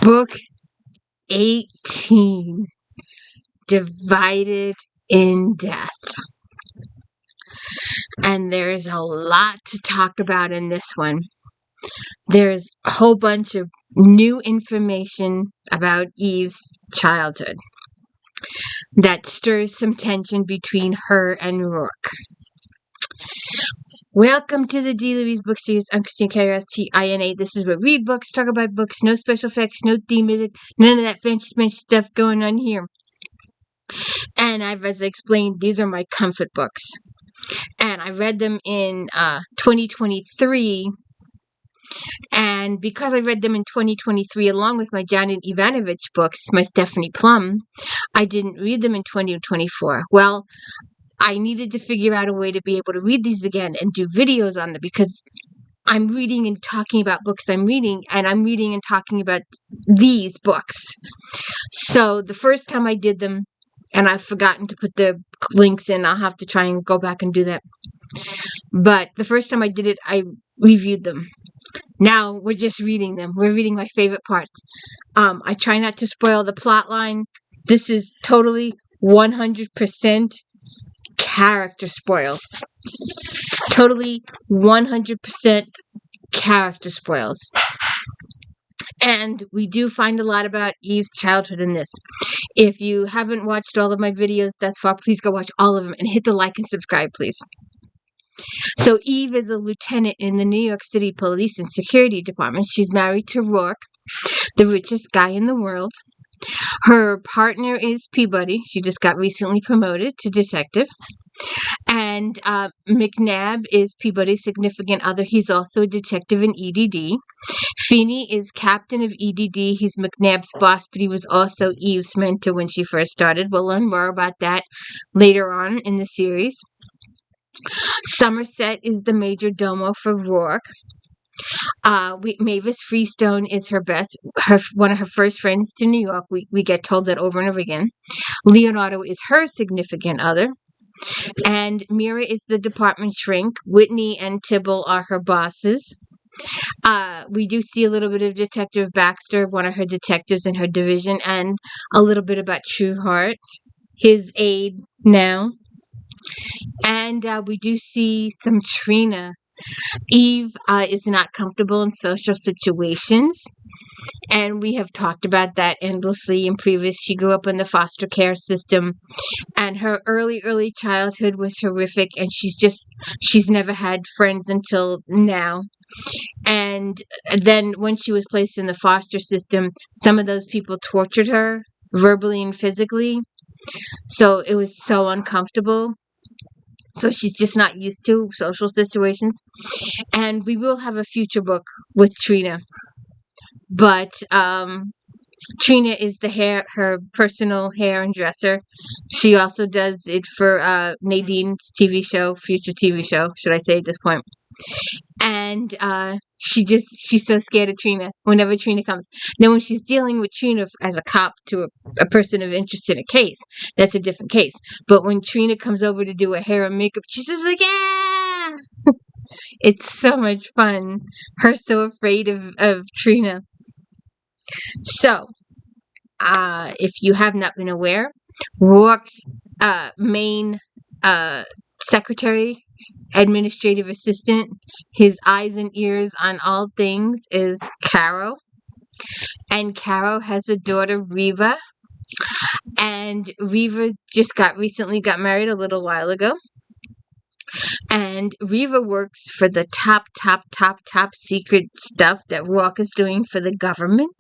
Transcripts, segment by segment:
Book 18, Divided in Death. And there's a lot to talk about in this one. There's a whole bunch of new information about Eve's childhood that stirs some tension between her and Rourke. Welcome to the D. Louise book series. I'm Christine Carrios-Tina. This is where we read books, talk about books, no special effects, no theme music, none of that fancy stuff going on here. And as I explained, these are my comfort books. And I read them in 2023. And because I read them in 2023, along with my Janet Ivanovich books, my Stephanie Plum, I didn't read them in 2024. Well, I needed to figure out a way to be able to read these again and do videos on them because I'm reading and talking about books I'm reading, and I'm reading and talking about these books. So the first time I did them, and I've forgotten to put the links in, I'll have to try and go back and do that. But the first time I did it, I reviewed them. Now we're just reading them. We're reading my favorite parts. I try not to spoil the plot line. This is totally 100% character spoils. Totally 100% character spoils. And we do find a lot about Eve's childhood in this. If you haven't watched all of my videos thus far, please go watch all of them and hit the like and subscribe, please. So Eve is a lieutenant in the New York City Police and Security Department. She's married to Rourke, the richest guy in the world. Her partner is Peabody. She just got recently promoted to detective. And McNabb is Peabody's significant other. He's also a detective in EDD. Feeney is captain of EDD. He's McNabb's boss, but he was also Eve's mentor when she first started. We'll learn more about that later on in the series. Somerset is the major domo for Rourke. Mavis Freestone is one of her first friends to New York. We get told that over and over again. Leonardo is her significant other. And Mira is the department shrink. Whitney and Tibble are her bosses. We do see a little bit of Detective Baxter, one of her detectives in her division, and a little bit about Trueheart, his aide now. And we do see some Trina. Eve is not comfortable in social situations, and we have talked about that endlessly in previous. She grew up in the foster care system, and her early childhood was horrific, and she's never had friends until now. And then when she was placed in the foster system, some of those people tortured her verbally and physically, so it was so uncomfortable. So she's just not used to social situations. And we will have a future book with Trina. But Trina is her personal hair and dresser. She also does it for Nadine's future TV show, should I say at this point. And she's so scared of Trina whenever Trina comes. Now, when she's dealing with Trina as a cop to a person of interest in a case, that's a different case. But when Trina comes over to do her hair and makeup, she's just like, ah! It's so much fun. Her so afraid of Trina. So, if you have not been aware, Rourke's main secretary, administrative assistant, his eyes and ears on all things, is Caro. And Caro has a daughter, Reva. And Reva just recently got married a little while ago. And Reva works for the top secret stuff that Rourke is doing for the government.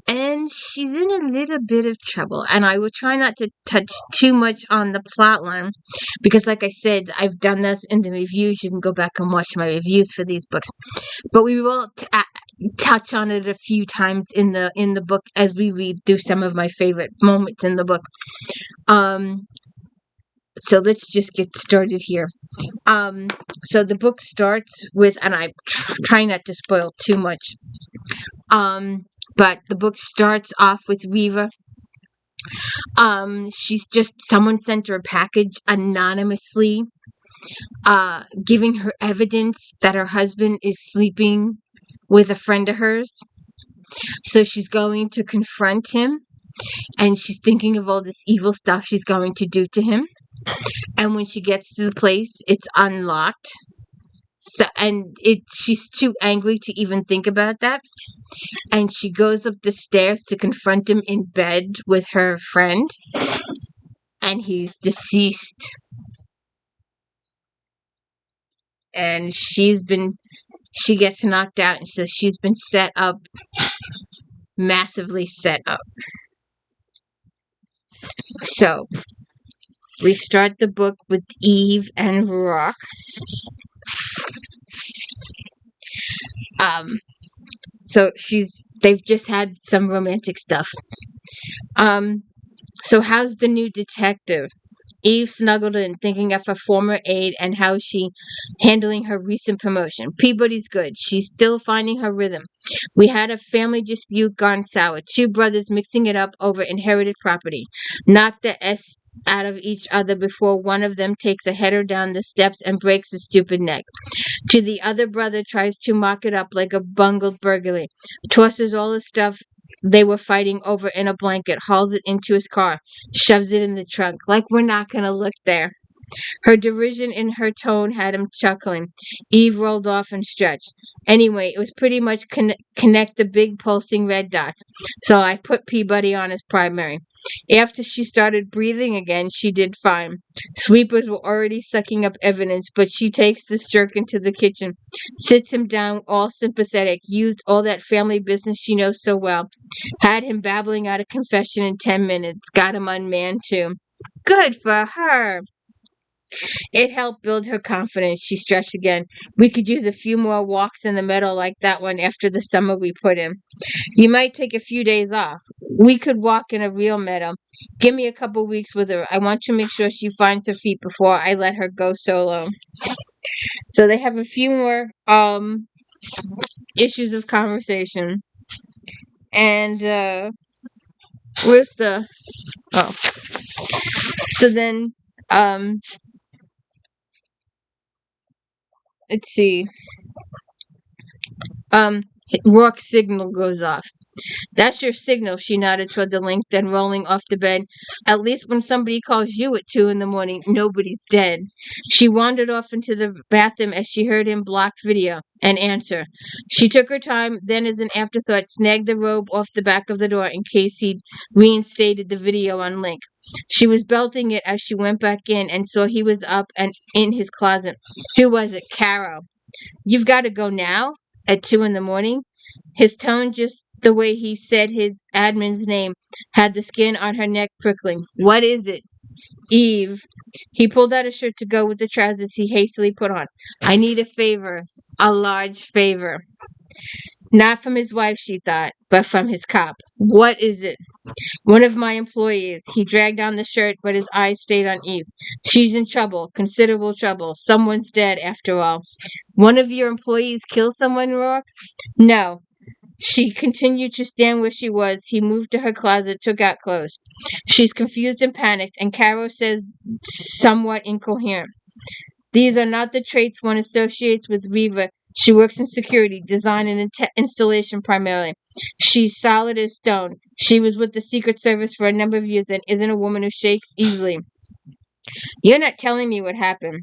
And she's in a little bit of trouble. And I will try not to touch too much on the plot line because, like I said, I've done this in the reviews. You can go back and watch my reviews for these books. But we will touch on it a few times in the book as we read through some of my favorite moments in the book. So let's just get started here. So the book starts with, and I try not to spoil too much. But the book starts off with Reva. Someone sent her a package anonymously, giving her evidence that her husband is sleeping with a friend of hers. So she's going to confront him, and she's thinking of all this evil stuff she's going to do to him. And when she gets to the place, it's unlocked. So, and she's too angry to even think about that. And she goes up the stairs to confront him in bed with her friend. And he's deceased. And she gets knocked out, and so she's been set up, massively set up. So we start the book with Eve and Rock. So they've just had some romantic stuff. So how's the new detective? Eve snuggled in, thinking of her former aide and how she handling her recent promotion. Peabody's good. She's still finding her rhythm. We had a family dispute gone sour. Two brothers mixing it up over inherited property. Knocked the S out of each other before one of them takes a header down the steps and breaks his stupid neck. To the other brother tries to mock it up like a bungled burglary. Tosses all his stuff they were fighting over in a blanket, hauls it into his car, shoves it in the trunk, like we're not going to look there. Her derision in her tone had him chuckling. Eve rolled off and stretched. Anyway, it was pretty much connect the big pulsing red dots, so I put Peabody on as primary. After she started breathing again, she did fine. Sweepers were already sucking up evidence, but she takes this jerk into the kitchen, sits him down all sympathetic, used all that family business she knows so well, had him babbling out a confession in 10 minutes, got him unmanned too. Good for her! It helped build her confidence. She stretched again. We could use a few more walks in the meadow like that one after the summer we put in. You might take a few days off. We could walk in a real meadow. Give me a couple weeks with her. I want to make sure she finds her feet before I let her go solo. So they have a few more issues of conversation. And where's the so then let's see. Rourke's signal goes off. That's your signal, she nodded toward the link, then rolling off the bed. At least when somebody calls you at 2 a.m, nobody's dead. She wandered off into the bathroom as she heard him block video and answer. She took her time, then as an afterthought, snagged the robe off the back of the door in case he'd reinstated the video on link. She was belting it as she went back in and saw he was up and in his closet. Who was it? Caro. You've got to go now? At 2 a.m? His tone, just the way he said his admin's name, had the skin on her neck prickling. What is it? Eve. He pulled out a shirt to go with the trousers he hastily put on. I need a favor. A large favor. Not from his wife, she thought, but from his cop. What is it? One of my employees. He dragged on the shirt, but his eyes stayed on Eve's. She's in trouble. Considerable trouble. Someone's dead, after all. One of your employees killed someone, Rourke? No. She continued to stand where she was. He moved to her closet, took out clothes. She's confused and panicked, and Caro says somewhat incoherent. These are not the traits one associates with REVA. She works in security, design, and installation primarily. She's solid as stone. She was with the Secret Service for a number of years and isn't a woman who shakes easily. You're not telling me what happened.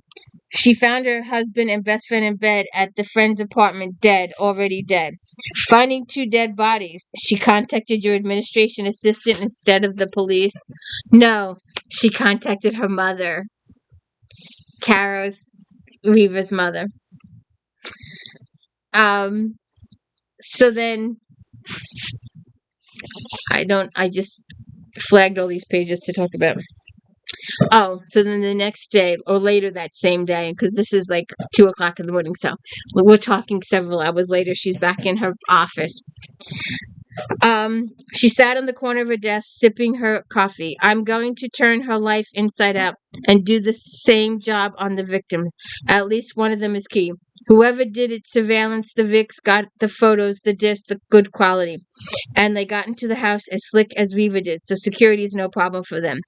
She found her husband and best friend in bed at the friend's apartment, dead, already dead. Finding 2 dead bodies, she contacted your administration assistant instead of the police? No, she contacted her mother. Reva's mother. So then I just flagged all these pages to talk about. Oh, so then the next day, or later that same day, because this is like 2 o'clock in the morning, so we're talking several hours later, she's back in her office. She sat on the corner of her desk, sipping her coffee. I'm going to turn her life inside out and do the same job on the victims. At least one of them is key. Whoever did it surveillance the Vicks got the photos, the disc, the good quality. And they got into the house as slick as REVA did, so security is no problem for them.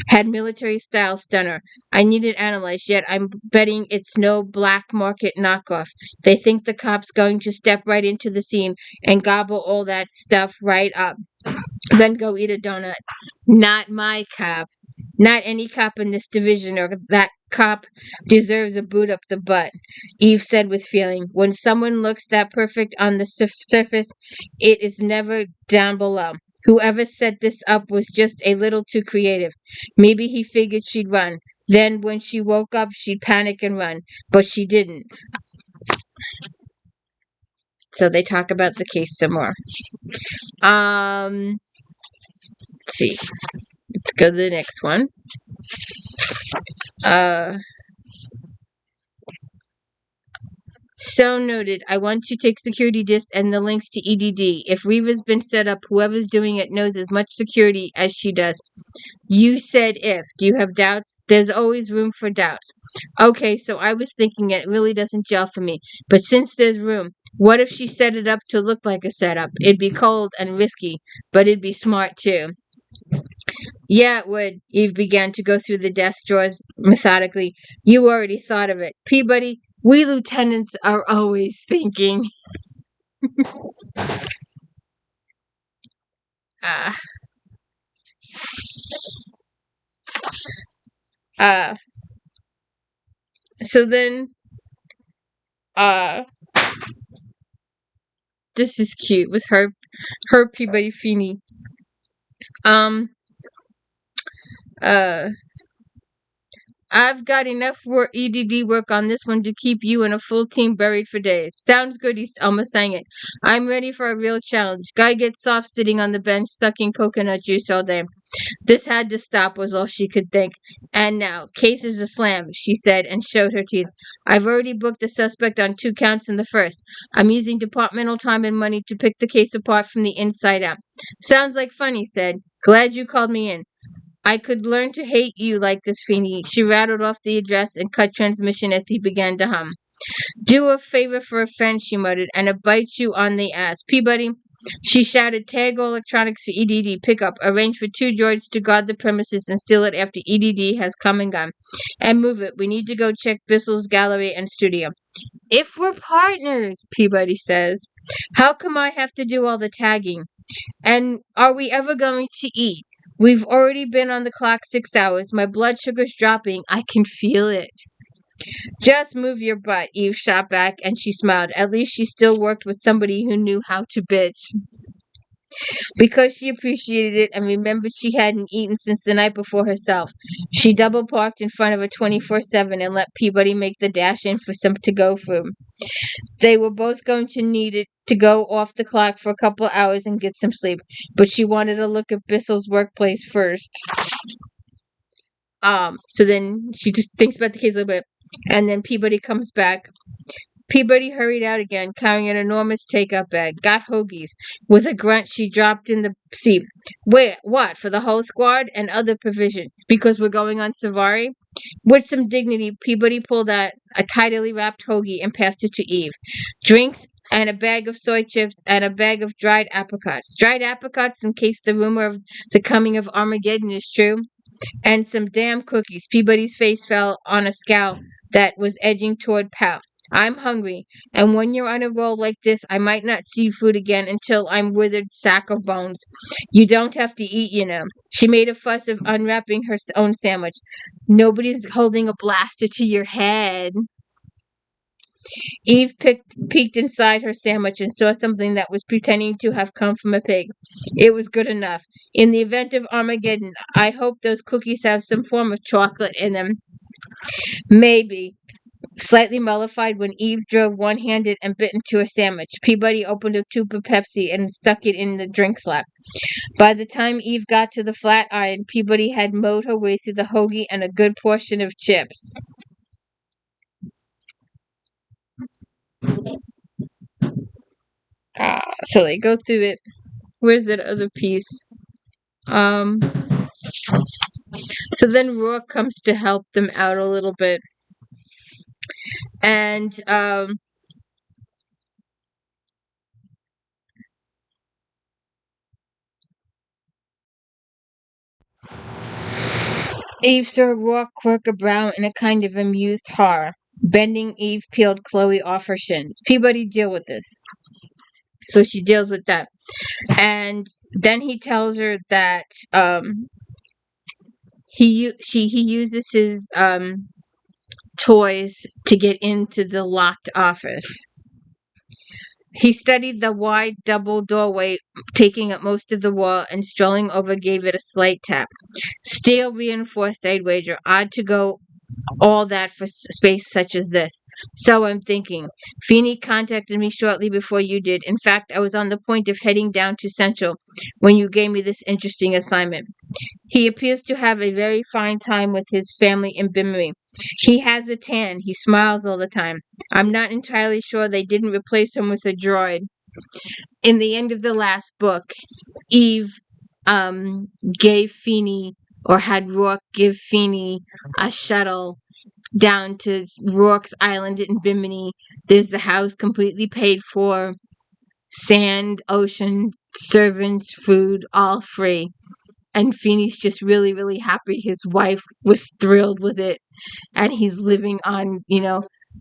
Had military-style stunner. I need it analyzed, yet I'm betting it's no black market knockoff. They think the cop's going to step right into the scene and gobble all that stuff right up. Then go eat a donut. Not my cop. Not any cop in this division, or that cop deserves a boot up the butt, Eve said with feeling. When someone looks that perfect on the surface, it is never down below. Whoever set this up was just a little too creative. Maybe he figured she'd run. Then when she woke up, she'd panic and run. But she didn't. So they talk about the case some more. Let's see. Let's go to the next one. So noted. I want to take security disks and the links to EDD. If REVA's been set up, whoever's doing it knows as much security as she does. You said if. Do you have doubts? There's always room for doubts. Okay, so I was thinking it really doesn't gel for me. But since there's room, what if she set it up to look like a setup? It'd be cold and risky, but it'd be smart too. Yeah, it would. Eve began to go through the desk drawers methodically. You already thought of it. Peabody, we lieutenants are always thinking. uh, uh, so then, this is cute with her Peabody Feeney. I've got enough EDD work on this one to keep you and a full team buried for days. Sounds good, he almost sang it. I'm ready for a real challenge. Guy gets soft sitting on the bench sucking coconut juice all day. This had to stop was all she could think. And now, case is a slam, she said and showed her teeth. I've already booked the suspect on 2 counts in the first. I'm using departmental time and money to pick the case apart from the inside out. Sounds like fun, he said. Glad you called me in. I could learn to hate you like this, Feeney. She rattled off the address and cut transmission as he began to hum. Do a favor for a friend, she muttered, and it bites you on the ass. Peabody, she shouted, tag all electronics for EDD pickup. Arrange for 2 droids to guard the premises and seal it after EDD has come and gone. And move it. We need to go check Bissell's gallery and studio. If we're partners, Peabody says, how come I have to do all the tagging? And are we ever going to eat? We've already been on the clock 6 hours. My blood sugar's dropping. I can feel it. Just move your butt, Eve shot back, and she smiled. At least she still worked with somebody who knew how to bitch. Because she appreciated it and remembered she hadn't eaten since the night before herself, she double parked in front of a 24/7 and let Peabody make the dash in for some to-go food. They were both going to need it to go off the clock for a couple hours and get some sleep, but she wanted to look at Bissell's workplace first. So then she just thinks about the case a little bit, and then Peabody comes back. Peabody hurried out again, carrying an enormous take-up bag. Got hoagies. With a grunt, she dropped in the seat. Wait, what? For the whole squad? And other provisions? Because we're going on safari? With some dignity, Peabody pulled out a tidily wrapped hoagie and passed it to Eve. Drinks and a bag of soy chips and a bag of dried apricots. Dried apricots in case the rumor of the coming of Armageddon is true. And some damn cookies. Peabody's face fell on a scowl that was edging toward pout. I'm hungry, and when you're on a roll like this, I might not see food again until I'm withered sack of bones. You don't have to eat, you know. She made a fuss of unwrapping her own sandwich. Nobody's holding a blaster to your head. Eve peeked inside her sandwich and saw something that was pretending to have come from a pig. It was good enough. In the event of Armageddon, I hope those cookies have some form of chocolate in them. Maybe. Slightly mollified when Eve drove one-handed and bit into a sandwich. Peabody opened a tube of Pepsi and stuck it in the drink slap. By the time Eve got to the flat iron, Peabody had mowed her way through the hoagie and a good portion of chips. So they go through it. Where's that other piece? So then Rourke comes to help them out a little bit. And Eve saw Rourke quirk a brow in a kind of amused horror. Bending, Eve peeled Chloe off her shins. Peabody, deal with this. So she deals with that. And then he tells her that he uses his toys to get into the locked office. He studied the wide double doorway, taking up most of the wall, and strolling over gave it a slight tap. Steel reinforced, I'd wager. Odd to go all that for space such as this. So I'm thinking. Feeney contacted me shortly before you did. In fact, I was on the point of heading down to Central when you gave me this interesting assignment. He appears to have a very fine time with his family in Bimini. He has a tan. He smiles all the time. I'm not entirely sure they didn't replace him with a droid. In the end of the last book, Eve gave Feeney, or had Rourke give Feeney, a shuttle down to Rourke's Island in Bimini. There's the house completely paid for, sand, ocean, servants, food, all free. And Feeney's just really, really happy. His wife was thrilled with it, and he's living on,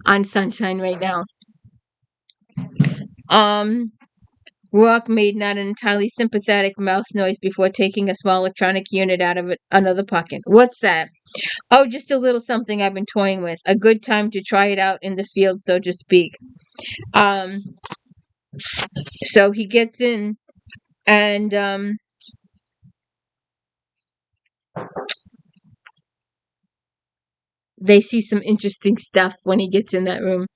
on sunshine right now. Rourke made not an entirely sympathetic mouth noise before taking a small electronic unit out of another pocket. What's that? Oh, just a little something I've been toying with. A good time to try it out in the field, so to speak. So he gets in, and they see some interesting stuff when he gets in that room.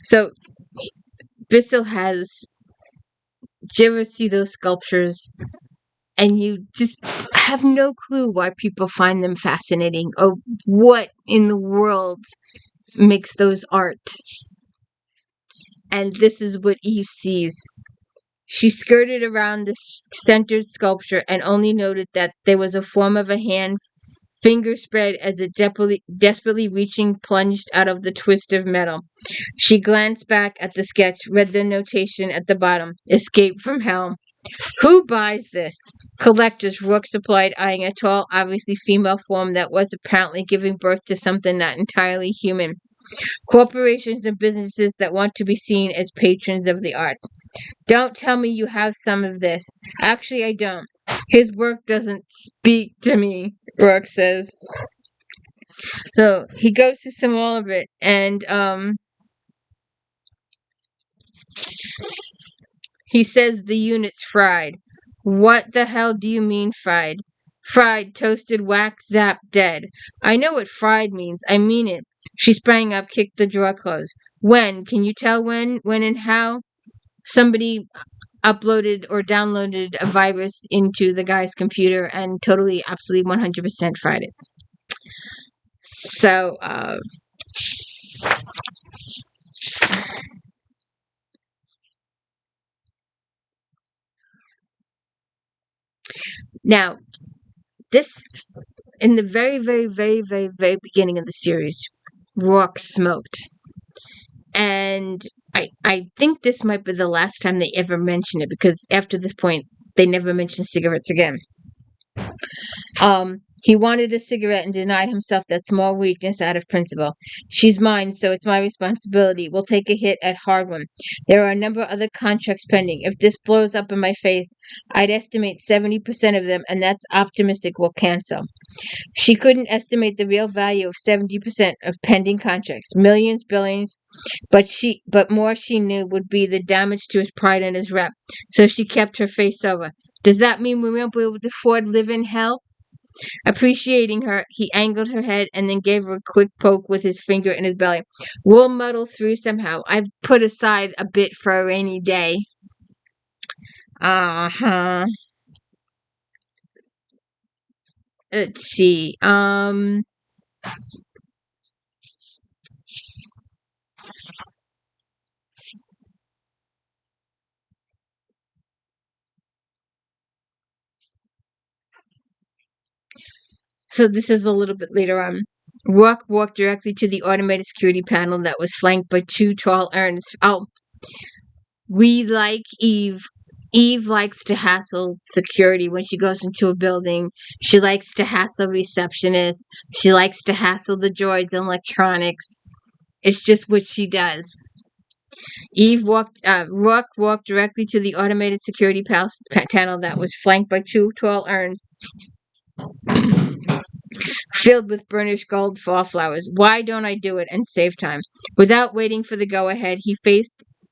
So Bissell has. Do you ever see those sculptures and you just have no clue why people find them fascinating, or what in the world makes those art? And this is what Eve sees. She skirted around the centered sculpture and only noted that there was a form of a hand, finger spread as it desperately reaching plunged out of the twist of metal. She glanced back at the sketch, read the notation at the bottom, "Escape from Hell." Who buys this? Collectors, Rourke supplied, eyeing a tall, obviously female form that was apparently giving birth to something not entirely human. Corporations and businesses that want to be seen as patrons of the arts. Don't tell me you have some of this. Actually, I don't. His work doesn't speak to me, Rourke says. So he goes through some all of it, and he says the unit's fried. What the hell do you mean fried? Fried, toasted, whacked, zapped, dead. I know what fried means. I mean it. She sprang up, kicked the drawer closed. When? Can you tell when? When and how? Somebody uploaded or downloaded a virus into the guy's computer and totally, absolutely 100% fried it. So, now, this, in the very, very, very, very, very beginning of the series, Rourke smoked. And I think this might be the last time they ever mention it, because after this point, they never mention cigarettes again. He wanted a cigarette and denied himself that small weakness out of principle. She's mine, so it's my responsibility. We'll take a hit at hard one. There are a number of other contracts pending. If this blows up in my face, I'd estimate 70% of them, and that's optimistic, will cancel. She couldn't estimate the real value of 70% of pending contracts. Millions, billions, but more she knew would be the damage to his pride and his rep. So she kept her face over. Does that mean we won't be able to afford live in hell? Appreciating her, he angled her head and then gave her a quick poke with his finger in his belly. We'll muddle through somehow. I've put aside a bit for a rainy day. Uh-huh. Let's see. So this is a little bit later on. Rock walked directly to the automated security panel that was flanked by two tall urns. Oh, we like Eve. Eve likes to hassle security when she goes into a building. She likes to hassle receptionists. She likes to hassle the droids and electronics. It's just what she does. Rock walked directly to the automated security panel that was flanked by two tall urns filled with burnished gold fall flowers. Why don't I do it and save time? Without waiting for the go-ahead, he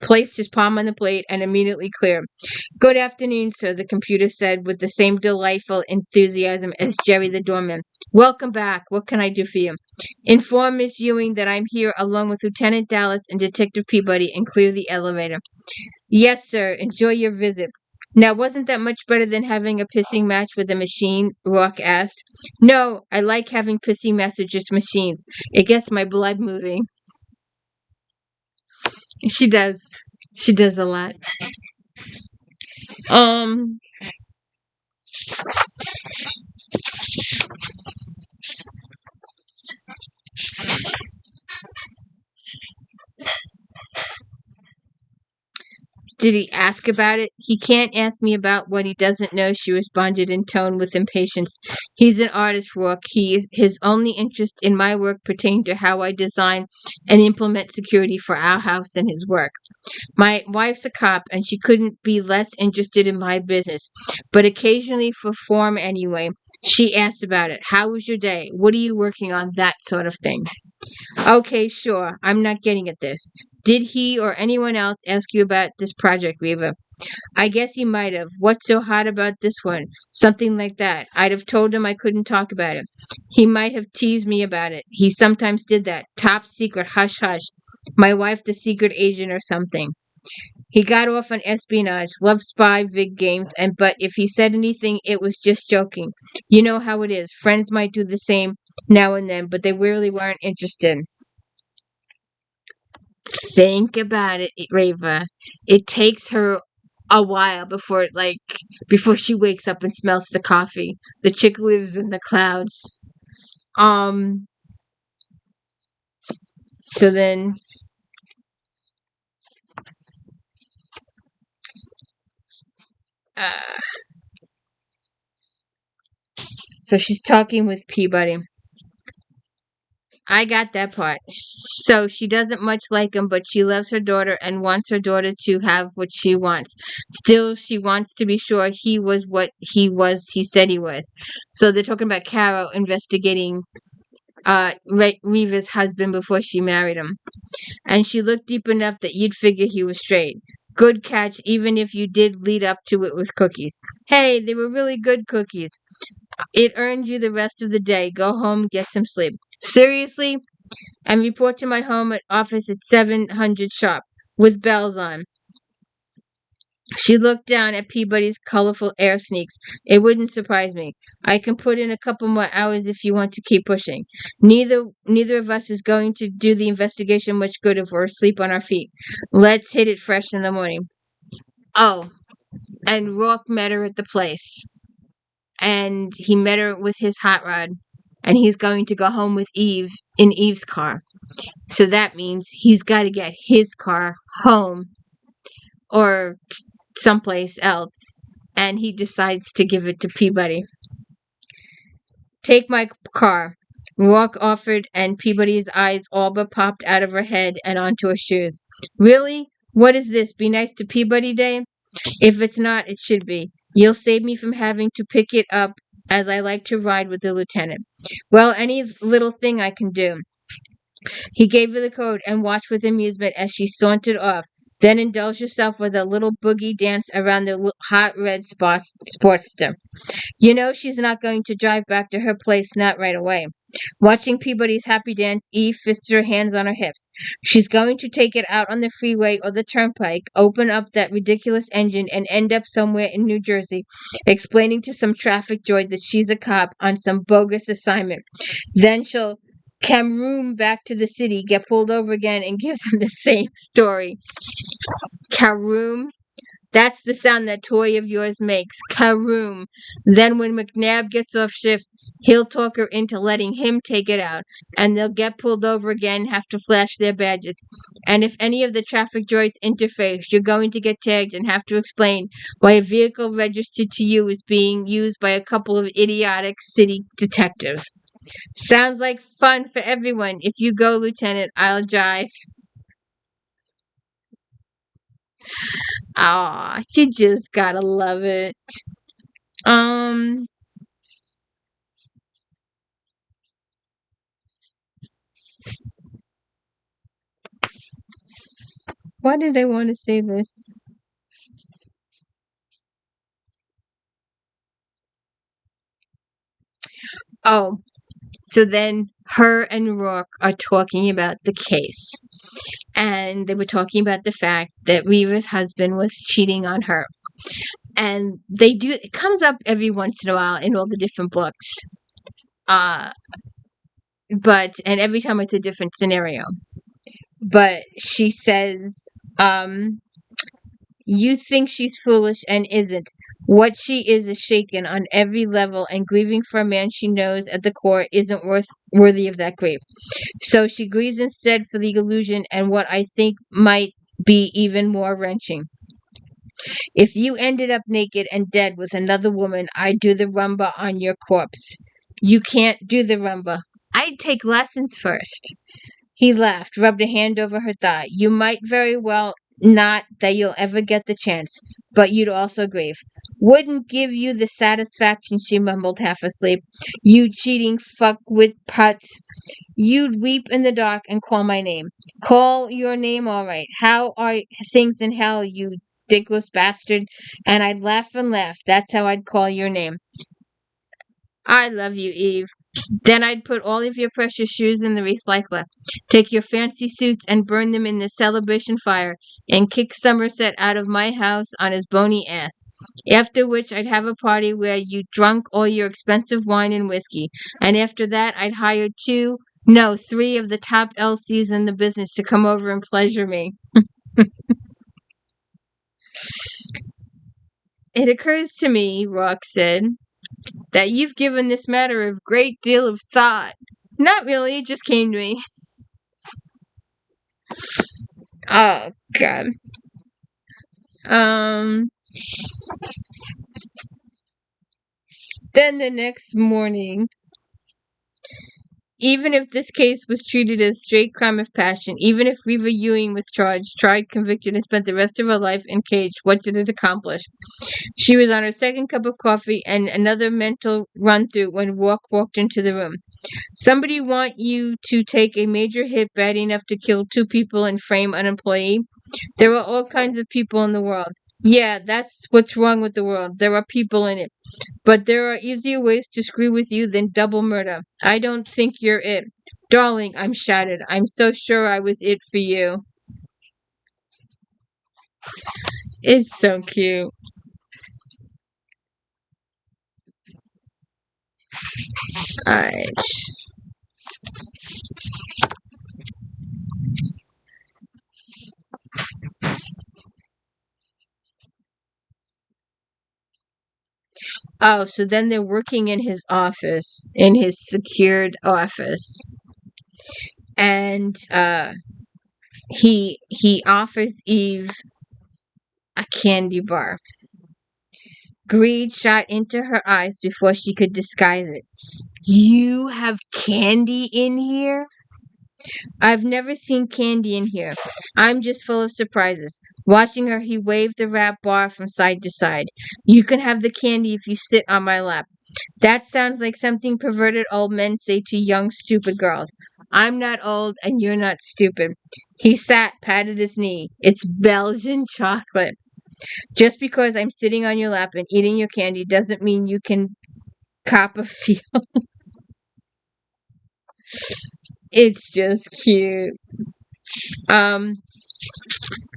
placed his palm on the plate and immediately cleared. Good afternoon, sir, the computer said with the same delightful enthusiasm as Jerry the doorman. Welcome back. What can I do for you? Inform Miss Ewing that I'm here along with Lieutenant Dallas and Detective Peabody and clear the elevator. Yes, sir. Enjoy your visit. Now, wasn't that much better than having a pissing match with a machine? Rock asked. No, I like having pissing matches with machines. It gets my blood moving. She does. She does a lot. Did he ask about it? He can't ask me about what he doesn't know, she responded in tone with impatience. He's an artist, Rook. His only interest in my work pertained to how I design and implement security for our house and his work. My wife's a cop, and she couldn't be less interested in my business. But occasionally, for form anyway, she asked about it. How was your day? What are you working on? That sort of thing. Okay, sure. I'm not getting at this. Did he or anyone else ask you about this project, Reva? I guess he might have. What's so hot about this one? Something like that. I'd have told him I couldn't talk about it. He might have teased me about it. He sometimes did that. Top secret, hush hush. My wife the secret agent or something. He got off on espionage, loved spy vid games, but if he said anything, it was just joking. You know how it is. Friends might do the same now and then, but they really weren't interested. Think about it, Reva. It takes her a while before she wakes up and smells the coffee. The chick lives in the clouds. Um so then uh so she's talking with Peabody. I got that part. So she doesn't much like him, but she loves her daughter and wants her daughter to have what she wants. Still, she wants to be sure he was what he said he was. So they're talking about Caro investigating Reva's husband before she married him. And she looked deep enough that you'd figure he was straight. Good catch, even if you did lead up to it with cookies. Hey, they were really good cookies. It earned you the rest of the day. Go home, get some sleep. Seriously? And report to my home at office at 700 sharp, with bells on. She looked down at Peabody's colorful air sneaks. It wouldn't surprise me. I can put in a couple more hours if you want to keep pushing. Neither of us is going to do the investigation much good if we're asleep on our feet. Let's hit it fresh in the morning. Oh, and Rourke met her at the place. And he met her with his hot rod. And he's going to go home with Eve in Eve's car. So that means he's got to get his car home or someplace else. And he decides to give it to Peabody. Take my car, Rourke offered, and Peabody's eyes all but popped out of her head and onto her shoes. Really? What is this? Be nice to Peabody Day? If it's not, it should be. You'll save me from having to pick it up, as I like to ride with the lieutenant. Well, any little thing I can do. He gave her the code and watched with amusement as she sauntered off, then indulged herself with a little boogie dance around the hot red Sportster. You know she's not going to drive back to her place, not right away. Watching Peabody's happy dance, Eve fisted her hands on her hips. She's going to take it out on the freeway or the turnpike, open up that ridiculous engine, and end up somewhere in New Jersey, explaining to some traffic droid that she's a cop on some bogus assignment. Then she'll Cameroon back to the city, get pulled over again, and give them the same story. Cameroon? That's the sound that toy of yours makes. Karoom. Then when McNabb gets off shift, he'll talk her into letting him take it out. And they'll get pulled over again and have to flash their badges. And if any of the traffic droids interface, you're going to get tagged and have to explain why a vehicle registered to you is being used by a couple of idiotic city detectives. Sounds like fun for everyone. If you go, Lieutenant, I'll jive. Aw, you just gotta love it. Um, why did I want to say this? Oh, so then her and Rourke are talking about the case. And they were talking about the fact that Reva's husband was cheating on her. And it comes up every once in a while in all the different books. And every time it's a different scenario. But she says, you think she's foolish and isn't. What she is shaken on every level, and grieving for a man she knows at the core isn't worthy of that grief. So she grieves instead for the illusion and what I think might be even more wrenching. If you ended up naked and dead with another woman, I'd do the rumba on your corpse. You can't do the rumba. I'd take lessons first. He laughed, rubbed a hand over her thigh. You might very well not that you'll ever get the chance, but you'd also grieve. Wouldn't give you the satisfaction, she mumbled half asleep. You cheating fuck with putz. You'd weep in the dark and call my name. Call your name all right. How are things in hell, you dickless bastard? And I'd laugh and laugh. That's how I'd call your name. I love you, Eve. Then I'd put all of your precious shoes in the recycler, take your fancy suits and burn them in the celebration fire, and kick Somerset out of my house on his bony ass. After which I'd have a party where you drunk all your expensive wine and whiskey, and after that I'd hire 3 of the top LCs in the business to come over and pleasure me. It occurs to me, Rock said, that you've given this matter a great deal of thought. Not really, it just came to me. Oh, God. Then the next morning, even if this case was treated as straight crime of passion, even if Reva Ewing was charged, tried, convicted, and spent the rest of her life in cage, what did it accomplish? She was on her second cup of coffee and another mental run-through when Walk walked into the room. Somebody want you to take a major hit bad enough to kill 2 people and frame an employee? There are all kinds of people in the world. Yeah, that's what's wrong with the world. There are people in it. But there are easier ways to screw with you than double murder. I don't think you're it. Darling, I'm shattered. I'm so sure I was it for you. It's so cute. Alright. Oh, so then they're working in his office, in his secured office. And he offers Eve a candy bar. Greed shot into her eyes before she could disguise it. You have candy in here? I've never seen candy in here. I'm just full of surprises. Watching her, he waved the wrap bar from side to side. You can have the candy if you sit on my lap. That sounds like something perverted old men say to young, stupid girls. I'm not old and you're not stupid. He sat, patted his knee. It's Belgian chocolate. Just because I'm sitting on your lap and eating your candy doesn't mean you can cop a feel. It's just cute.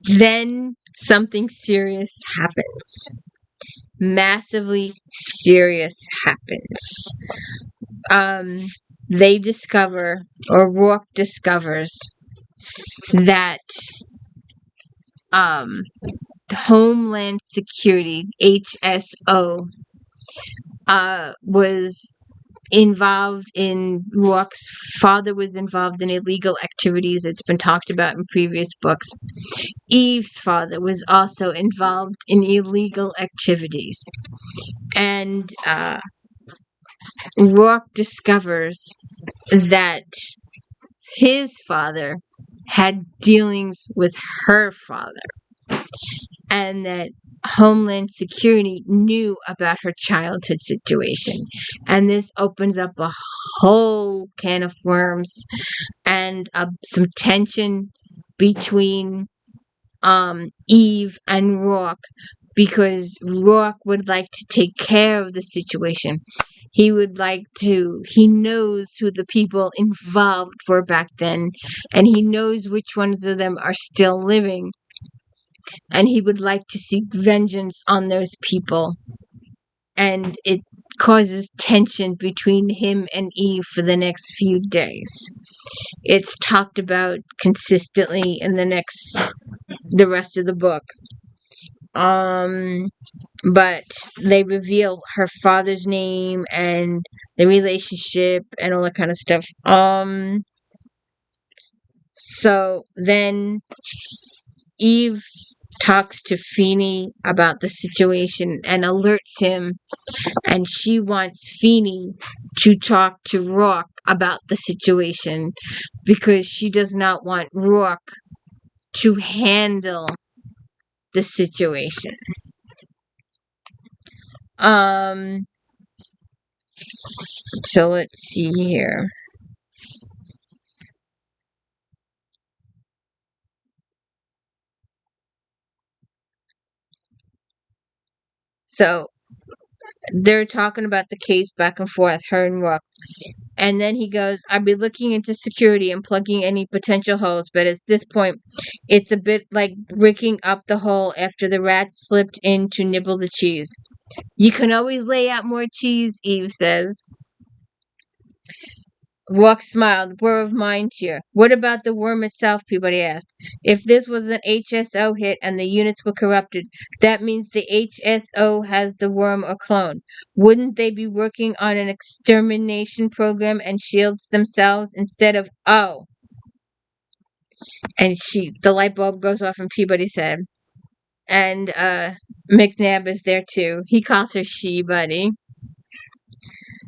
Then something serious happens. Massively serious happens. They discover, or Rourke discovers, that Homeland Security, HSO, was involved in Rourke's father was involved in illegal activities. It's been talked about in previous books. Eve's father was also involved in illegal activities. And Rourke discovers that his father had dealings with her father, and that Homeland Security knew about her childhood situation. And this opens up a whole can of worms and some tension between Eve and Rourke, because Rourke would like to take care of the situation. He knows who the people involved were back then, and he knows which ones of them are still living. And he would like to seek vengeance on those people. And it causes tension between him and Eve for the next few days. It's talked about consistently in the rest of the book. But they reveal her father's name and the relationship and all that kind of stuff. So then Eve talks to Feeney about the situation and alerts him, and she wants Feeney to talk to Rourke about the situation because she does not want Rourke to handle the situation. So let's see here. So they're talking about the case back and forth, her and Rourke. And then he goes, I'd be looking into security and plugging any potential holes, but at this point, it's a bit like rigging up the hole after the rat slipped in to nibble the cheese. You can always lay out more cheese, Eve says. Rourke smiled. We're of mind here. What about the worm itself? Peabody asked. If this was an HSO hit and the units were corrupted, that means the HSO has the worm or clone. Wouldn't they be working on an extermination program and shields themselves instead of oh? And the light bulb goes off in Peabody's head. And McNabb is there too. He calls her she, buddy.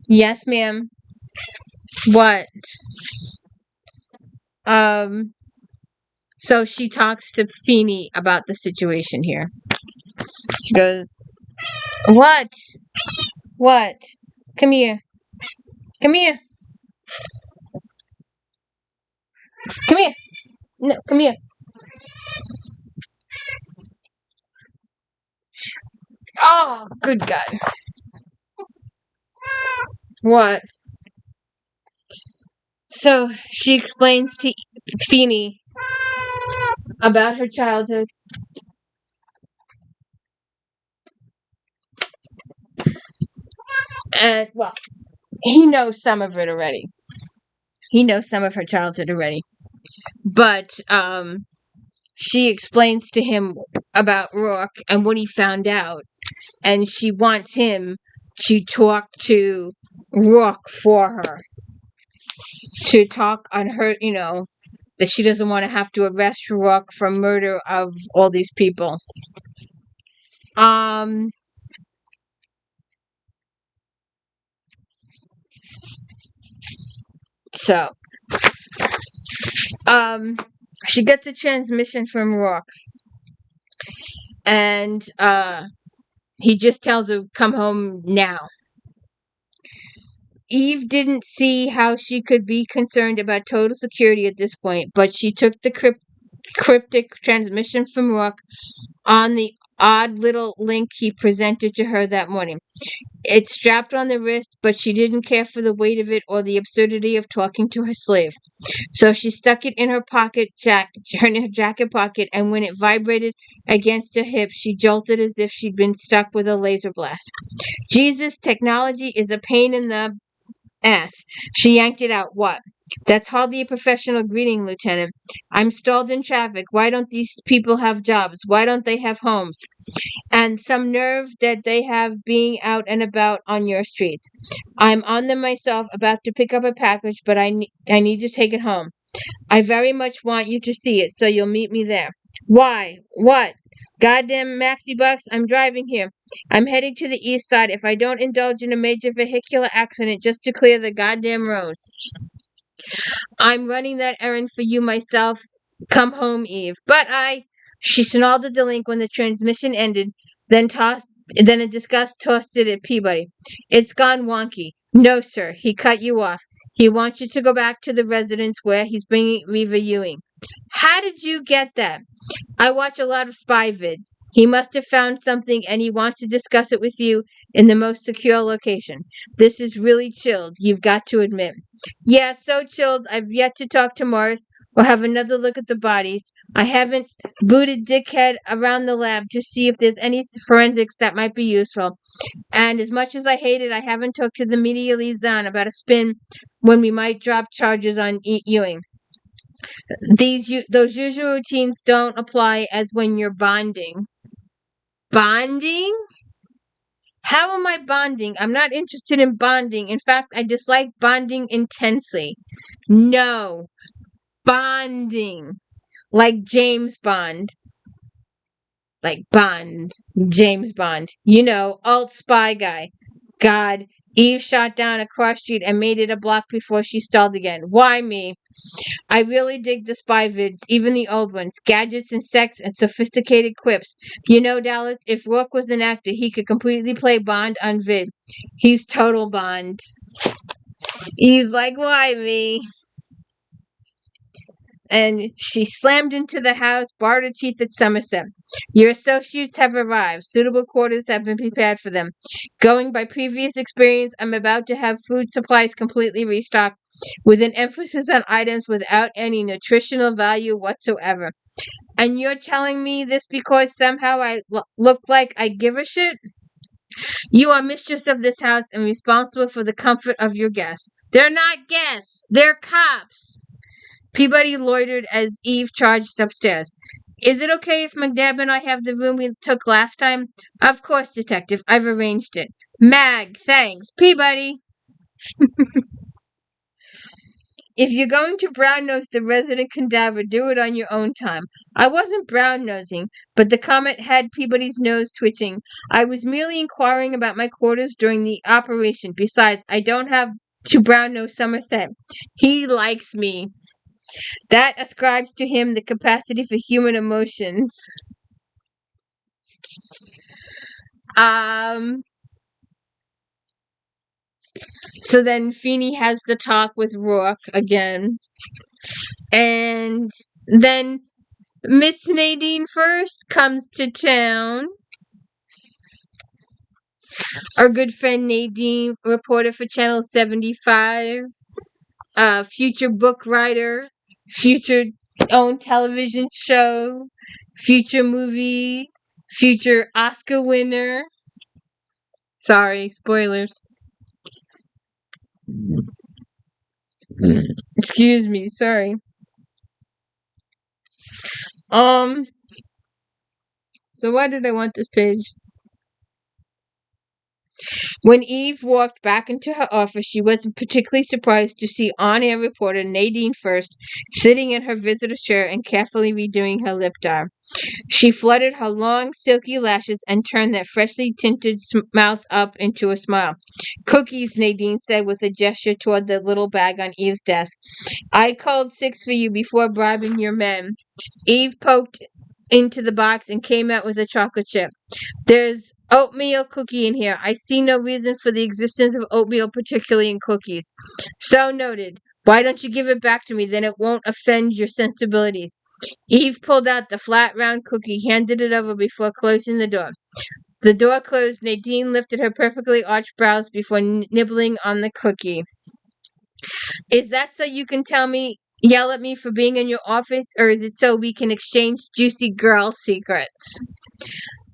Yes, ma'am. What? So she talks to Feeney about the situation here. She goes, What? What? Come here. Come here. Come here. No, come here. Oh, good God. What? So she explains to Feeney about her childhood. And, well, he knows some of it already. He knows some of her childhood already. But, she explains to him about Rourke and what he found out. And she wants him to talk to Rourke for her. To talk on her, that she doesn't want to have to arrest Rourke for murder of all these people. So, she gets a transmission from Rourke. And, he just tells her, come home now. Eve didn't see how she could be concerned about total security at this point, but she took the cryptic transmission from Rourke on the odd little link he presented to her that morning. It's strapped on the wrist, but she didn't care for the weight of it or the absurdity of talking to her slave. So she stuck it in her jacket pocket, and when it vibrated against her hip, she jolted as if she'd been stuck with a laser blast. Jesus, technology is a pain in the ass. She yanked it out. What? That's hardly a professional greeting, Lieutenant. I'm stalled in traffic. Why don't these people have jobs? Why don't they have homes? And some nerve that they have being out and about on your streets. I'm on them myself, about to pick up a package, but I need to take it home. I very much want you to see it, so you'll meet me there. Why? What? Goddamn maxi bucks, I'm driving here. I'm heading to the east side if I don't indulge in a major vehicular accident just to clear the goddamn roads. I'm running that errand for you myself. Come home, Eve. But I... She snarled at the link when the transmission ended, then in disgust tossed it at Peabody. It's gone wonky. No, sir, he cut you off. He wants you to go back to the residence where he's bringing reviewing. How did you get that? I watch a lot of spy vids. He must have found something and he wants to discuss it with you in the most secure location. This is really chilled, you've got to admit. Yeah, so chilled, I've yet to talk to Morris or have another look at the bodies. I haven't booted Dickhead around the lab to see if there's any forensics that might be useful. And as much as I hate it, I haven't talked to the media liaison about a spin when we might drop charges on Ewing. Those usual routines don't apply as when you're bonding. Bonding? How am I bonding? I'm not interested in bonding. In fact, I dislike bonding intensely. No. Bonding. Like James Bond. Like Bond. James Bond. You know, alt spy guy. God, Eve shot down a cross street and made it a block before she stalled again. Why me? I really dig the spy vids, even the old ones. Gadgets and sex and sophisticated quips. You know, Dallas, if Rourke was an actor, he could completely play Bond on vid. He's total Bond. He's like, why me? And she slammed into the house, barred her teeth at Somerset. Your associates have arrived. Suitable quarters have been prepared for them. Going by previous experience, I'm about to have food supplies completely restocked, with an emphasis on items without any nutritional value whatsoever. And you're telling me this because somehow I look like I give a shit? You are mistress of this house and responsible for the comfort of your guests. They're not guests. They're cops. Peabody loitered as Eve charged upstairs. Is it okay if McNabb and I have the room we took last time? Of course, Detective. I've arranged it. Mag, thanks. Peabody! If you're going to brown-nose the resident cadaver, do it on your own time. I wasn't brown-nosing, but the comment had Peabody's nose twitching. I was merely inquiring about my quarters during the operation. Besides, I don't have to brown-nose Somerset. He likes me. That ascribes to him the capacity for human emotions. So then Feeney has the talk with Rourke again. And then Miss Nadine First comes to town. Our good friend Nadine, reporter for Channel 75, future book writer, future own television show, future movie, future Oscar winner. Sorry, spoilers. Excuse me, sorry. So why did I want this page? When Eve walked back into her office, she wasn't particularly surprised to see on-air reporter Nadine First sitting in her visitor's chair and carefully redoing her lip dye. She fluttered her long, silky lashes and turned that freshly tinted mouth up into a smile. Cookies, Nadine said with a gesture toward the little bag on Eve's desk. I called 6 for you before bribing your men. Eve poked into the box and came out with a chocolate chip. There's oatmeal cookie in here. I see no reason for the existence of oatmeal, particularly in cookies. So noted. Why don't you give it back to me? Then it won't offend your sensibilities. Eve pulled out the flat, round cookie, handed it over before closing the door. The door closed. Nadine lifted her perfectly arched brows before nibbling on the cookie. Is that so you can yell at me for being in your office, or is it so we can exchange juicy girl secrets?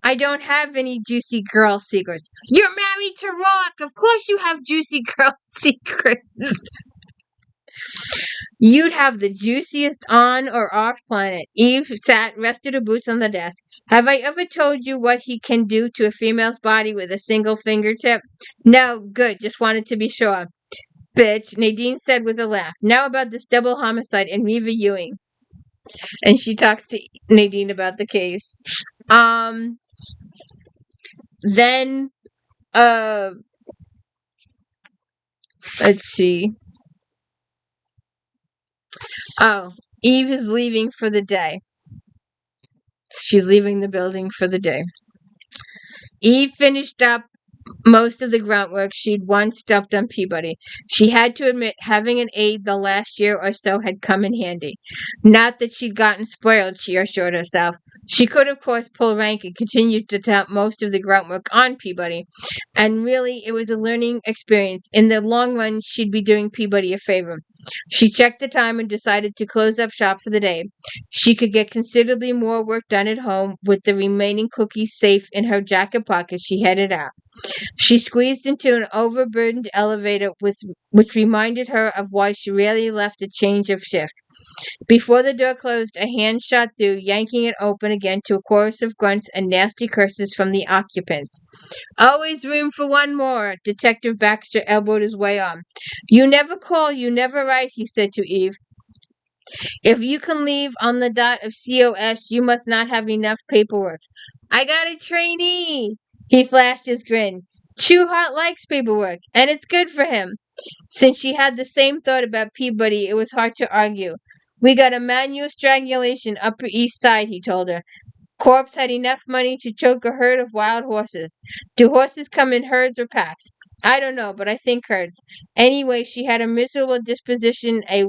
I don't have any juicy girl secrets. You're married to Rock. Of course you have juicy girl secrets. You'd have the juiciest on or off planet. Eve rested her boots on the desk. Have I ever told you what he can do to a female's body with a single fingertip? No, good. Just wanted to be sure. Bitch, Nadine said with a laugh. Now about this double homicide and Reva Ewing. And she talks to Nadine about the case. Then, let's see. Oh, Eve is leaving for the day. She's leaving the building for the day. Eve finished up most of the groundwork she'd once dumped on Peabody. She had to admit having an aide the last year or so had come in handy. Not that she'd gotten spoiled, she assured herself. She could, of course, pull rank and continue to dump most of the groundwork on Peabody. And really, it was a learning experience. In the long run, she'd be doing Peabody a favor. She checked the time and decided to close up shop for the day. She could get considerably more work done at home. With the remaining cookies safe in her jacket pocket, she headed out. She squeezed into an overburdened elevator which reminded her of why she rarely left a change of shift. Before the door closed, a hand shot through, yanking it open again to a chorus of grunts and nasty curses from the occupants. Always room for one more, Detective Baxter elbowed his way on. You never call, you never write, he said to Eve. If you can leave on the dot of COS, you must not have enough paperwork. I got a trainee! He flashed his grin. Chewhart likes paperwork, and it's good for him. Since she had the same thought about Peabody, it was hard to argue. We got a manual strangulation Upper East Side, he told her. Corpse had enough money to choke a herd of wild horses. Do horses come in herds or packs? I don't know, but I think herds. Anyway, she had a miserable disposition, a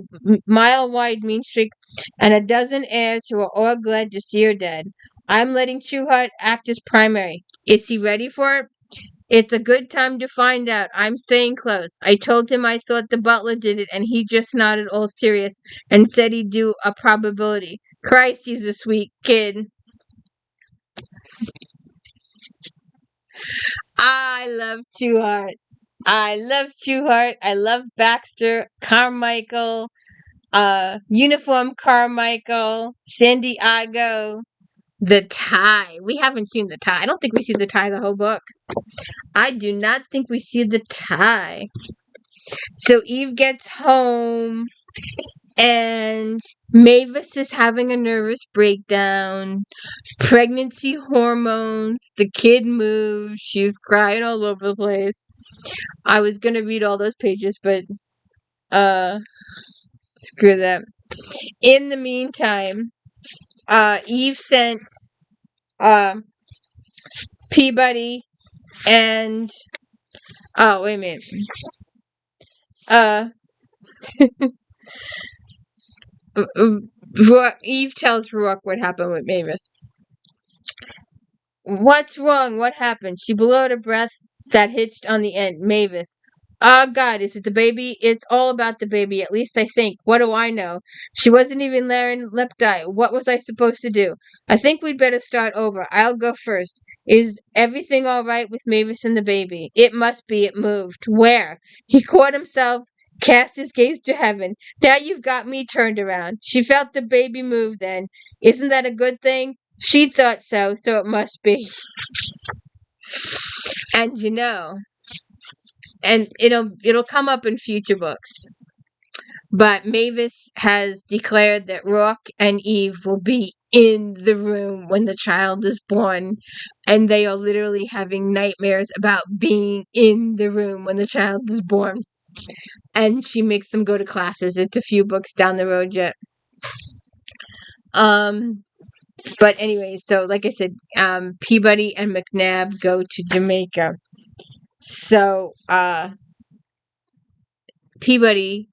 mile-wide mean streak, and a dozen heirs who were all glad to see her dead. I'm letting Chewhart act as primary. Is he ready for it? It's a good time to find out. I'm staying close. I told him I thought the butler did it, and he just nodded all serious and said he'd do a probability. Christ, he's a sweet kid. I love Chewhart. I love Baxter, Carmichael, Uniform Carmichael, San Diego. The tie. We haven't seen the tie. I don't think we see the tie the whole book. I do not think we see the tie. So Eve gets home and Mavis is having a nervous breakdown. Pregnancy hormones. The kid moves. She's crying all over the place. I was going to read all those pages, but screw that. In the meantime, Eve sent Peabody and wait a minute. Eve tells Rourke what happened with Mavis. What's wrong? What happened? She blew out a breath that hitched on the end. Mavis. Oh, God, is it the baby? It's all about the baby, at least I think. What do I know? She wasn't even Laren Lepti. What was I supposed to do? I think we'd better start over. I'll go first. Is everything all right with Mavis and the baby? It must be. It moved. Where? He caught himself, cast his gaze to heaven. Now you've got me turned around. She felt the baby move then. Isn't that a good thing? She thought so it must be. And you know, and it'll come up in future books. But Mavis has declared that Rourke and Eve will be in the room when the child is born, and they are literally having nightmares about being in the room when the child is born. And she makes them go to classes. It's a few books down the road yet. But anyway, so like I said, Peabody and McNabb go to Jamaica. So, Peabody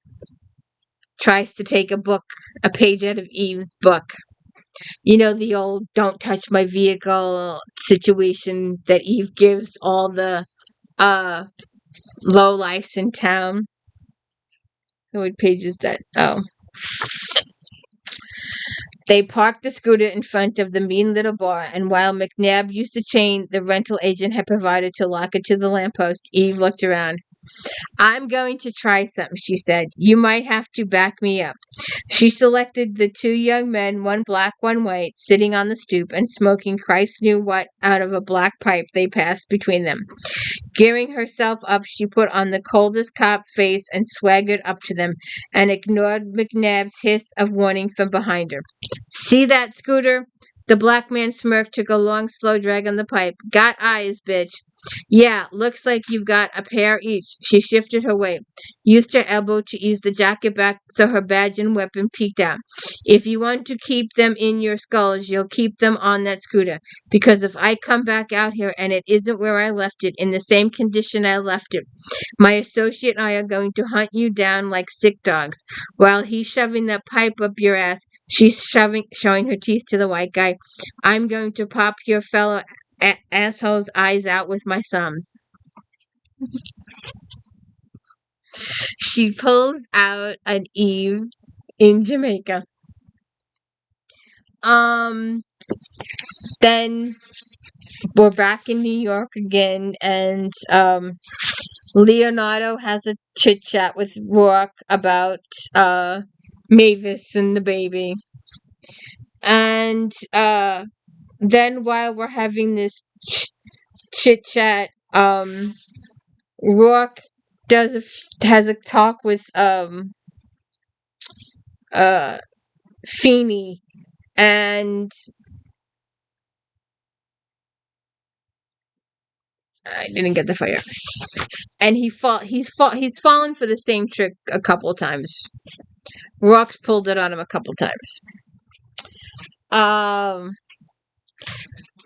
tries to take a page out of Eve's book. You know, the old don't touch my vehicle situation that Eve gives all the lowlifes in town. What page is that? Oh. They parked the scooter in front of the mean little bar, and while McNabb used the chain the rental agent had provided to lock it to the lamppost, Eve looked around. I'm going to try something, she said. You might have to back me up. She selected the two young men, one black, one white, sitting on the stoop and smoking Christ knew what out of a black pipe they passed between them. Gearing herself up, she put on the coldest cop face and swaggered up to them and ignored McNabb's hiss of warning from behind her. See that, Scooter? The black man smirked, took a long, slow drag on the pipe. Got eyes, bitch. Yeah, looks like you've got a pair each. She shifted her weight, used her elbow to ease the jacket back so her badge and weapon peeked out. If you want to keep them in your skulls, you'll keep them on that scooter. Because if I come back out here and it isn't where I left it, in the same condition I left it, my associate and I are going to hunt you down like sick dogs. While he's shoving that pipe up your ass, she's showing her teeth to the white guy. I'm going to pop your fellow asshole's eyes out with my thumbs. She pulls out an Eve in Jamaica. Then we're back in New York again, and Leonardo has a chit chat with Rourke about Mavis and the baby. And then while we're having this chit chat, Rourke has a talk with Feeney, and I didn't get the fire. And he's fallen for the same trick a couple times. Rourke's pulled it on him a couple times.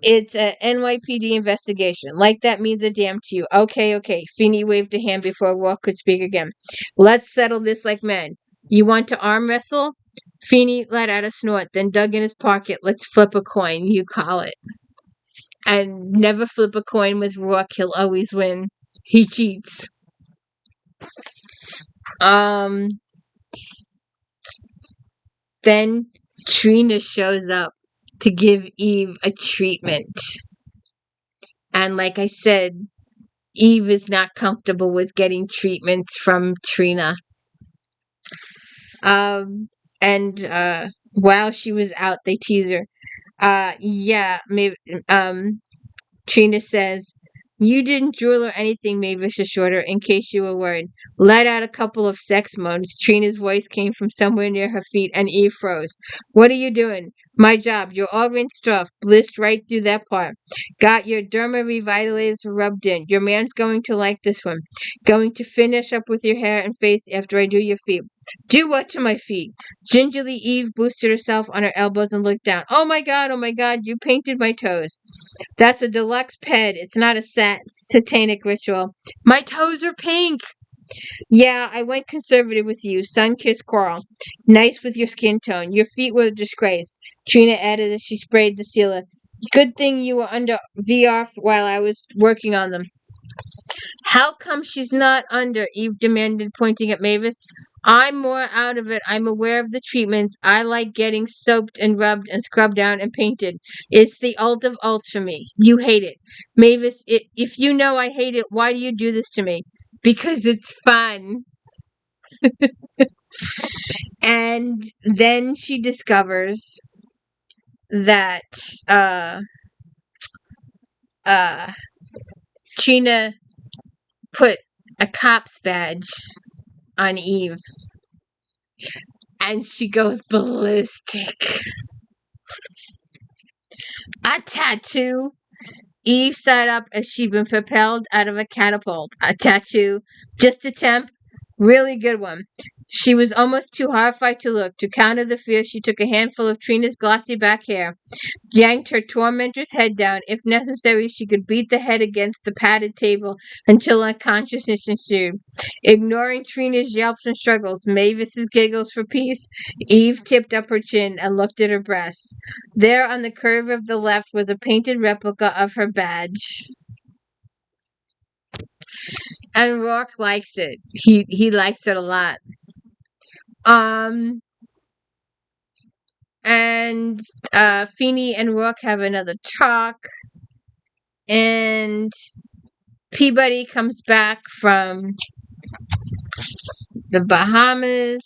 It's a NYPD investigation. Like that means a damn to you. Okay. Feeney waved a hand before Rourke could speak again. Let's settle this like men. You want to arm wrestle? Feeney let out a snort, then dug in his pocket. Let's flip a coin, you call it. And never flip a coin with Rourke, he'll always win. He cheats. Then Trina shows up to give Eve a treatment. And like I said, Eve is not comfortable with getting treatments from Trina. And while she was out, they tease her. Maybe, Trina says, you didn't drool or anything, Mavis assured her, in case you were worried. Let out a couple of sex moans. Trina's voice came from somewhere near her feet, and Eve froze. What are you doing? My job. You're all rinsed off. Blitzed right through that part. Got your derma revitalizers rubbed in. Your man's going to like this one. Going to finish up with your hair and face after I do your feet. Do what to my feet? Gingerly, Eve boosted herself on her elbows and looked down. Oh my god, you painted my toes. That's a deluxe ped. It's not a satanic ritual. My toes are pink. Yeah, I went conservative with you. Sun-kissed coral. Nice with your skin tone. Your feet were a disgrace. Trina added as she sprayed the sealer. Good thing you were under VR while I was working on them. How come she's not under? Eve demanded, pointing at Mavis. I'm more out of it. I'm aware of the treatments. I like getting soaped and rubbed and scrubbed down and painted. It's the ult of ults for me. You hate it. Mavis, if you know I hate it, why do you do this to me? Because it's fun. And then she discovers that Trina put a cop's badge on Eve, and she goes ballistic. A tattoo? Eve sat up as she'd been propelled out of a catapult. A tattoo? Just a temp? Really good one. She was almost too horrified to look. To counter the fear, she took a handful of Trina's glossy back hair, yanked her tormentor's head down. If necessary, she could beat the head against the padded table until unconsciousness ensued. Ignoring Trina's yelps and struggles, Mavis's giggles for peace, Eve tipped up her chin and looked at her breasts. There on the curve of the left was a painted replica of her badge. And Rourke likes it. He likes it a lot. And Feeney and Rourke have another talk, and Peabody comes back from the Bahamas.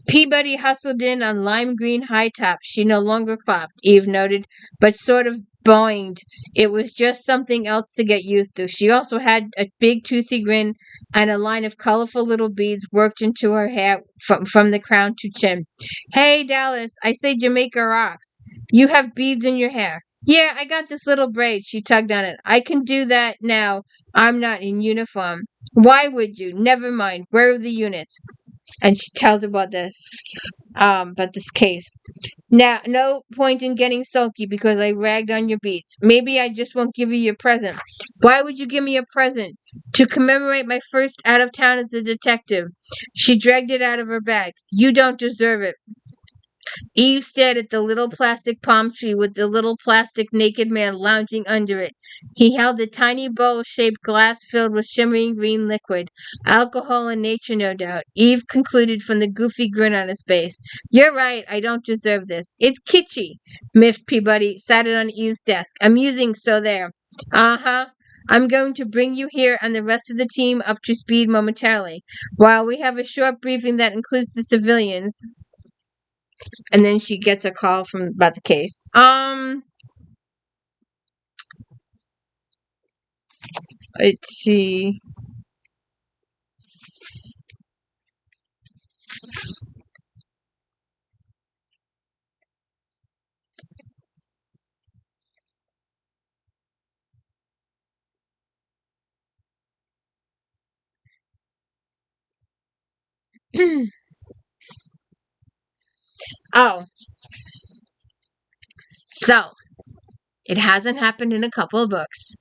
Peabody hustled in on lime green high tops. She no longer clapped, Eve noted, but sort of boinged. It was just something else to get used to. She also had a big toothy grin and a line of colorful little beads worked into her hair from the crown to chin. Hey, Dallas, I say Jamaica rocks. You have beads in your hair. Yeah, I got this little braid. She tugged on it. I can do that now. I'm not in uniform. Why would you? Never mind. Where are the units? And she tells about this case. Now, no point in getting sulky because I ragged on your beats. Maybe I just won't give you your present. Why would you give me a present? To commemorate my first out of town as a detective. She dragged it out of her bag. You don't deserve it. Eve stared at the little plastic palm tree with the little plastic naked man lounging under it. He held a tiny bowl-shaped glass filled with shimmering green liquid. Alcohol in nature, no doubt. Eve concluded from the goofy grin on his face. You're right, I don't deserve this. It's kitschy, miffed Peabody, sat it on Eve's desk. Amusing, so there. Uh-huh. I'm going to bring you here and the rest of the team up to speed momentarily. While we have a short briefing that includes the civilians, and then she gets a call from about the case. Let's see. Oh, so it hasn't happened in a couple of books,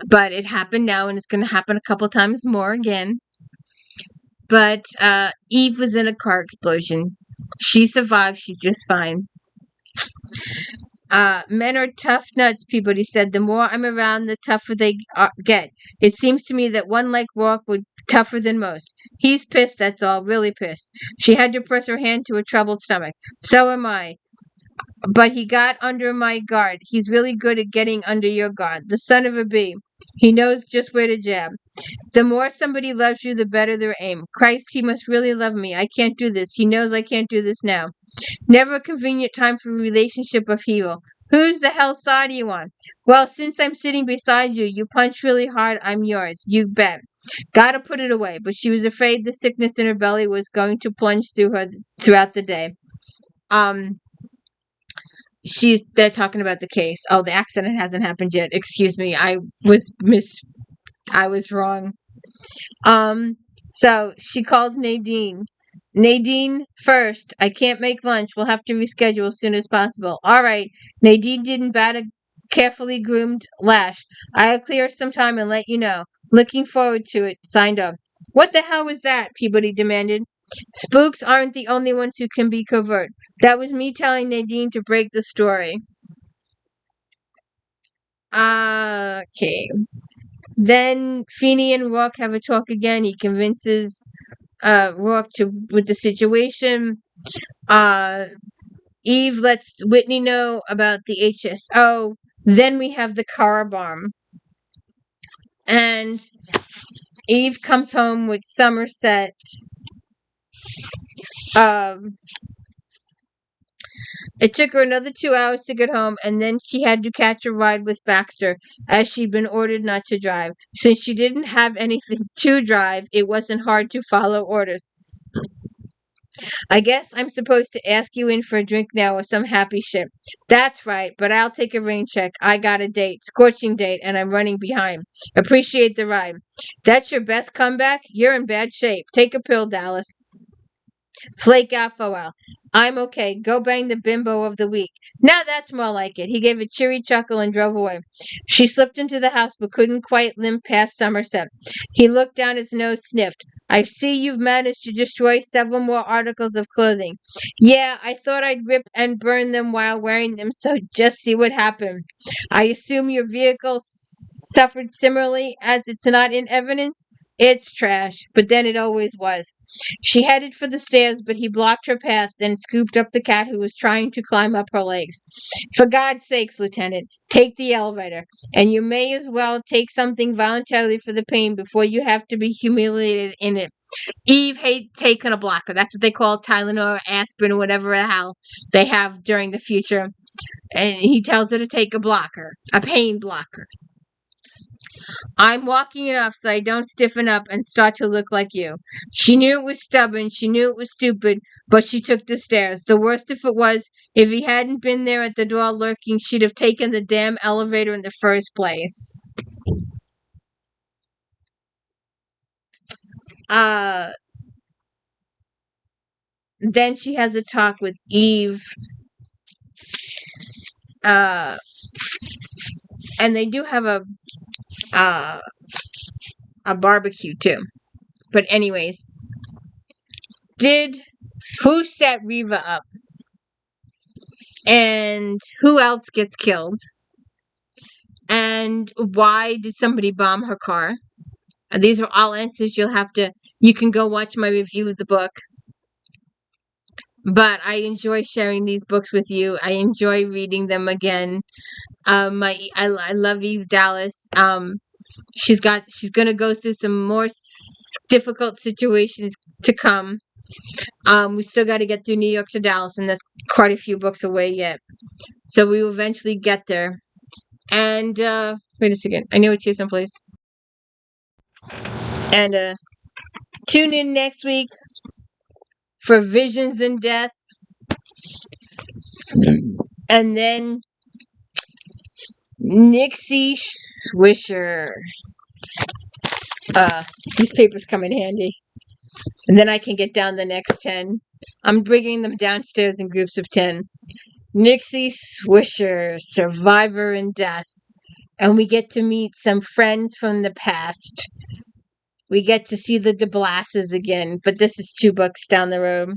but it happened now, and it's going to happen a couple times more again. But Eve was in a car explosion. She survived. She's just fine. Men are tough nuts, Peabody said. The more I'm around, the tougher they get. It seems to me that one like Rock would be tougher than most. He's pissed, that's all, really pissed. She had to press her hand to her troubled stomach. So am I. But he got under my guard. He's really good at getting under your guard. The son of a bee. He knows just where to jab. The more somebody loves you, the better their aim. Christ, he must really love me. I can't do this. He knows I can't do this now. Never a convenient time for a relationship upheaval. Whose the hell side are you on? Well, since I'm sitting beside you, you punch really hard, I'm yours. You bet. Gotta put it away. But she was afraid the sickness in her belly was going to plunge through her throughout the day. They're talking about the case. Oh, the accident hasn't happened yet. Excuse me. I was wrong. So she calls Nadine. Nadine, first. I can't make lunch. We'll have to reschedule as soon as possible. All right. Nadine didn't bat a carefully groomed lash. I'll clear some time and let you know. Looking forward to it. Signed up. What the hell was that? Peabody demanded. Spooks aren't the only ones who can be covert. That was me telling Nadine to break the story. Okay. Then Feeney and Rock have a talk again. He convinces Rock with the situation. Eve lets Whitney know about the HSO. Then we have the car bomb. And Eve comes home with Somerset. It took her another 2 hours to get home, and then she had to catch a ride with Baxter, as she'd been ordered not to drive. Since she didn't have anything to drive, it wasn't hard to follow orders. I guess I'm supposed to ask you in for a drink now or some happy shit. That's right, but I'll take a rain check. I got a date, scorching date, and I'm running behind. Appreciate the ride. That's your best comeback? You're in bad shape. Take a pill, Dallas. Flake out for a while. I'm okay. Go bang the bimbo of the week. Now that's more like it. He gave a cheery chuckle and drove away. She slipped into the house but couldn't quite limp past Somerset. He looked down his nose, sniffed. I see you've managed to destroy several more articles of clothing. Yeah, I thought I'd rip and burn them while wearing them, so just see what happened. I assume your vehicle suffered similarly, as it's not in evidence? It's trash, but then it always was. She headed for the stairs, but he blocked her path, then scooped up the cat who was trying to climb up her legs. For God's sakes, Lieutenant, take the elevator, and you may as well take something voluntarily for the pain before you have to be humiliated in it. Eve hates taking a blocker. That's what they call Tylenol or aspirin or whatever the hell they have during the future. And he tells her to take a blocker, a pain blocker. I'm walking it off so I don't stiffen up and start to look like you. She knew it was stubborn, she knew it was stupid, but she took the stairs. The worst of it was, if he hadn't been there at the door lurking, she'd have taken the damn elevator in the first place. Then she has a talk with Eve. And they do have a barbecue too. But anyways, who set Reva up? And who else gets killed? And why did somebody bomb her car? And these are all answers you can go watch my review of the book. But I enjoy sharing these books with you. I enjoy reading them again. I love Eve Dallas. She's gonna go through some more difficult situations to come. We still got to get through New York to Dallas, and that's quite a few books away yet. So we will eventually get there. And wait a second, I know it's here someplace. And tune in next week for Visions and Death, and then Nixie Swisher. These papers come in handy. And then I can get down the next 10. I'm bringing them downstairs in groups of 10. Nixie Swisher, Survivor in Death. And we get to meet some friends from the past. We get to see the DeBlasses again, but this is 2 books down the road.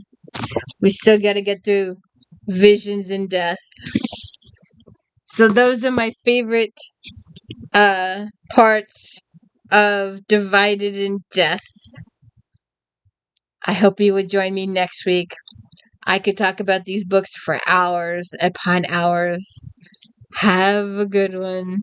We still got to get through Visions in Death. So those are my favorite parts of Divided in Death. I hope you would join me next week. I could talk about these books for hours upon hours. Have a good one.